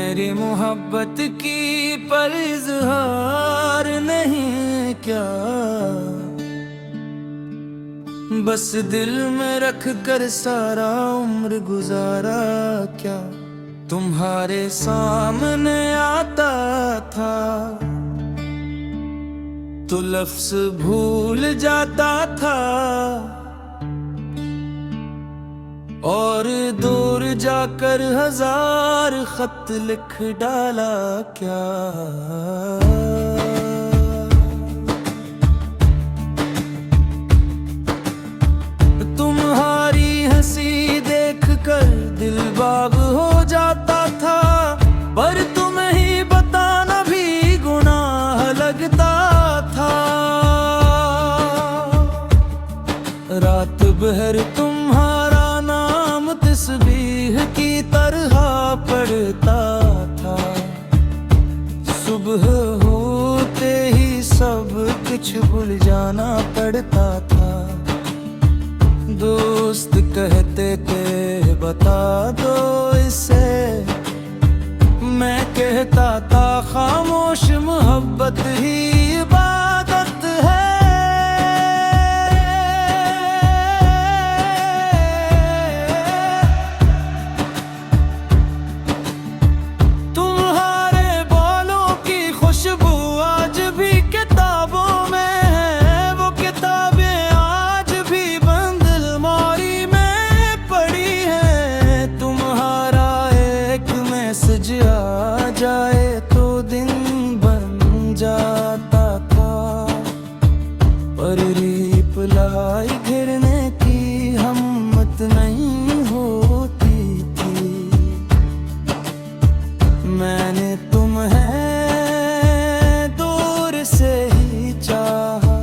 मेरी मोहब्बत की पर इज़हार नहीं क्या, बस दिल में रख कर सारा उम्र गुजारा क्या। तुम्हारे सामने आता था तो लफ्ज़ भूल जाता था, और दूर जाकर हजार खत लिख डाला क्या। तुम्हारी हंसी देख कर दिल बाग हो जाता था, पर तुम्हें ही बताना भी गुनाह लगता था। रात भर तुम्हारा नाम तस्बीह की तरह पढ़ता था, सुबह होते ही सब कुछ भूल जाना पड़ता था। दोस्त कहते थे बता दो इसे, मैं कहता था खामोश मोहब्बत ही इबादत है। तुम्हारे बालों की खुशबू आज भी किताबों में है, वो किताबें आज भी बंद अलमारी में पड़ी हैं। तुम्हारा एक मैसेज आ जाए तो दिन बन जाता था, पर रिप्लाई घिरने की हिम्मत नहीं होती थी। मैंने तुम्हें दूर से ही चाहा,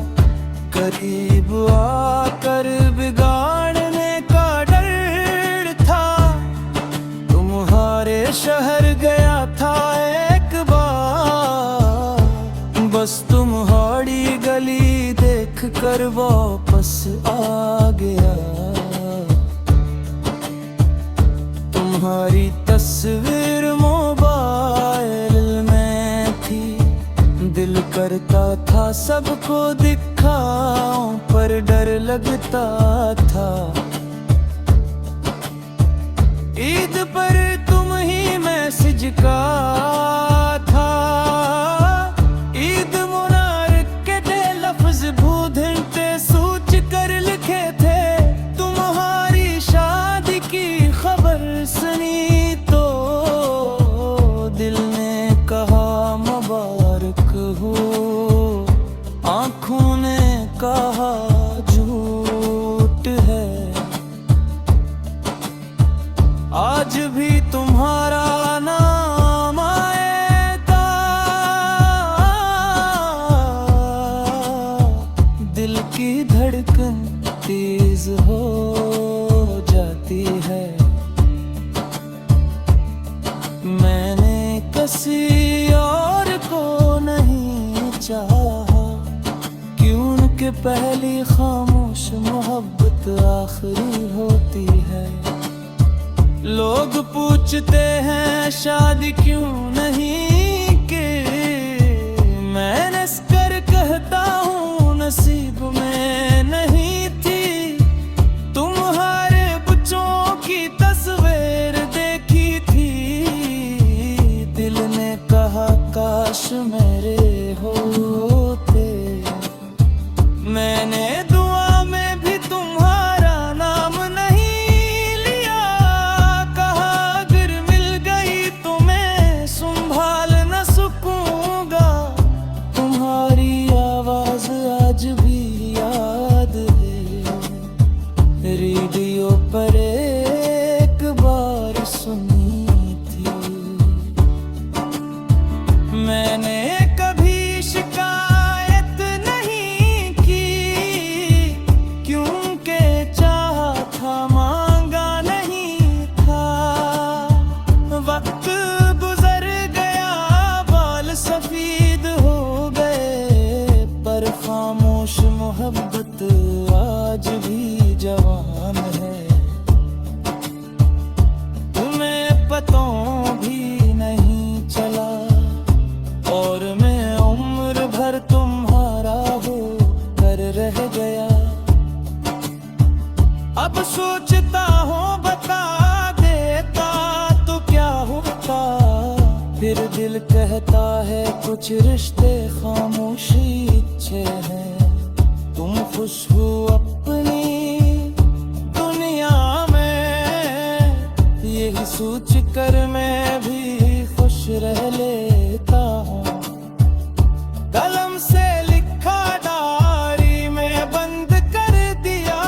करीब आकर बिगाड़ने का डर था। तुम्हारे शहर गया था एक बार, बस तुम्हारी गली देख कर वापस आ गया। तुम्हारी तस्वीर मोबाइल में थी, दिल करता था सबको दिखाऊं पर डर लगता था। ईद पर तुम ही मैसेज का था, ईद मुबारक के थे लफ्ज भूधंटे सूच कर लिखे थे। तुम्हारी शादी की खबर सुनी तो दिल ने कहा मुबारक हो, आंखों ने कहा झूठ है। आज भी तुम्हारा नाम आएगा, दिल की धड़कन तेज हो जाती है। मैंने किसी और को नहीं चाहा, क्यों उनके पहली खामोश मोहब्बत आखिरी होती है। लोग पूछते हैं शादी क्यों नहीं की, मैंने कर कहता हूँ नसीब में नहीं थी। तुम्हारे बच्चों की तस्वीर देखी थी, दिल ने कहा काश मेरे होते। मैंने दुआ में भी तुम्हारा नाम नहीं लिया, कहा अगर मिल गई तो मैं संभाल न सकूंगा। तुम्हारी आवाज आज भी याद है, रेडियो पर एक बार सुनी थी। मैंने कभी शिकायत नहीं की, क्योंकि चाहा था मांगा नहीं था। वक्त गुजर गया बाल सफेद हो गए, पर खामोश मोहब्बत आज भी जवान है। सोचता हूँ बता देता तो क्या होता, फिर दिल कहता है कुछ रिश्ते खामोशी अच्छे हैं। तुम खुश हो अपनी दुनिया में, यही सोच कर मैं भी खुश रह लेता हूँ। कलम से लिखा डायरी में बंद कर दिया,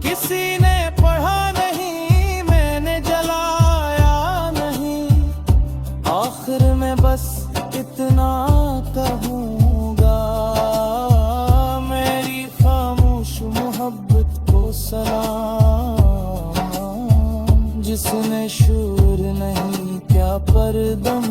किसी ने पढ़ा नहीं, मैंने जलाया नहीं। आखिर में बस इतना कहूँगा, मेरी खामोश मोहब्बत को सलाम, जिसने शोर नहीं क्या परदम